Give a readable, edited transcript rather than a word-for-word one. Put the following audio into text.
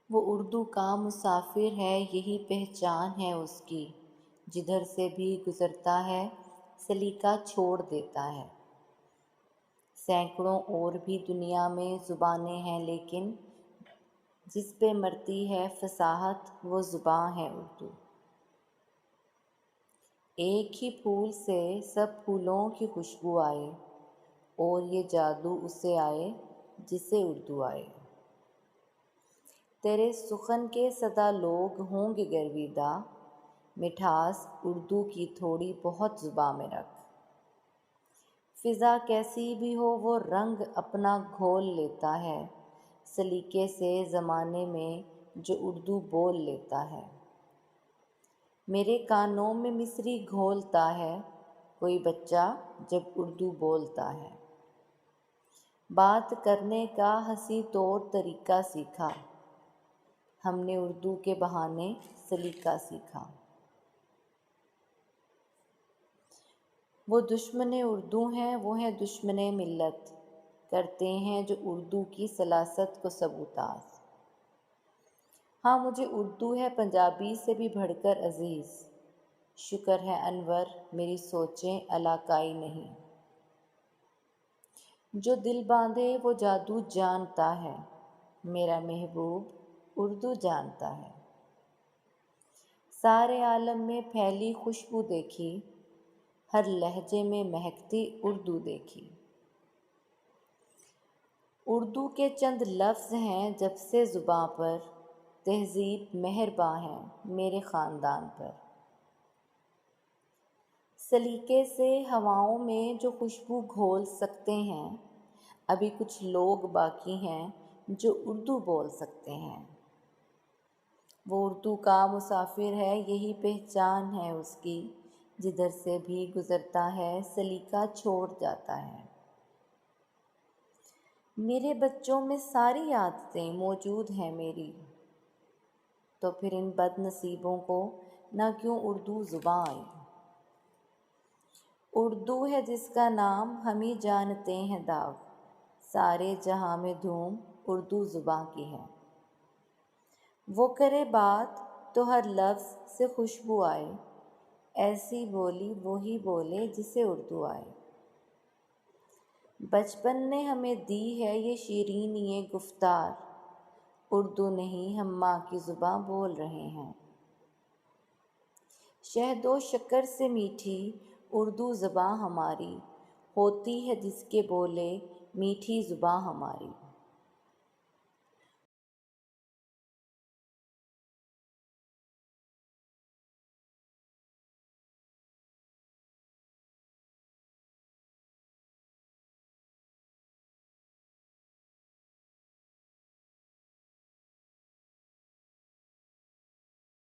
وہ اردو کا مسافر ہے، یہی پہچان ہے اس کی، جدھر سے بھی گزرتا ہے سلیقہ چھوڑ دیتا ہے۔ سینکڑوں اور بھی دنیا میں زبانیں ہیں، لیکن جس پہ مرتی ہے فصاحت وہ زباں ہے اردو۔ ایک ہی پھول سے سب پھولوں کی خوشبو آئے، اور یہ جادو اسے آئے جسے اردو آئے۔ تیرے سخن کے سدا لوگ ہوں گے گرویدہ، مٹھاس اردو کی تھوڑی بہت زباں میں رکھ۔ فضا کیسی بھی ہو وہ رنگ اپنا گھول لیتا ہے، سلیقے سے زمانے میں جو اردو بول لیتا ہے۔ میرے کانوں میں مصری گھولتا ہے کوئی بچہ جب اردو بولتا ہے۔ بات کرنے کا ہنسی طور طریقہ سیکھا، ہم نے اردو کے بہانے سلیقہ سیکھا۔ وہ دشمن اردو ہیں، وہ ہیں دشمن ملت، کرتے ہیں جو اردو کی سلاست کو سبوتاژ۔ ہاں مجھے اردو ہے پنجابی سے بھی بڑھ کر عزیز، شکر ہے انور میری سوچیں علاقائی نہیں۔ جو دل باندھے وہ جادو جانتا ہے، میرا محبوب اردو جانتا ہے۔ سارے عالم میں پھیلی خوشبو دیکھی، ہر لہجے میں مہکتی اردو دیکھی۔ اردو کے چند لفظ ہیں جب سے زباں پر، تہذیب مہرباں ہے میرے خاندان پر۔ سلیقے سے ہواؤں میں جو خوشبو گھول سکتے ہیں، ابھی کچھ لوگ باقی ہیں جو اردو بول سکتے ہیں۔ وہ اردو کا مسافر ہے، یہی پہچان ہے اس کی، جدھر سے بھی گزرتا ہے سلیقہ چھوڑ جاتا ہے۔ میرے بچوں میں ساری عادتیں موجود ہیں میری، تو پھر ان بد نصیبوں کو نہ کیوں اردو زباں آئی۔ اردو ہے جس کا نام ہم ہی جانتے ہیں داغ، سارے جہاں میں دھوم اردو زباں کی ہے۔ وہ کرے بات تو ہر لفظ سے خوشبو آئے، ایسی بولی وہی بولے جسے اردو آئے۔ بچپن نے ہمیں دی ہے یہ شیرینی گفتار، اردو نہیں ہم ماں کی زباں بول رہے ہیں۔ شہد و شکر سے میٹھی اردو زباں ہماری، ہوتی ہے جس کے بولے میٹھی زباں ہماری۔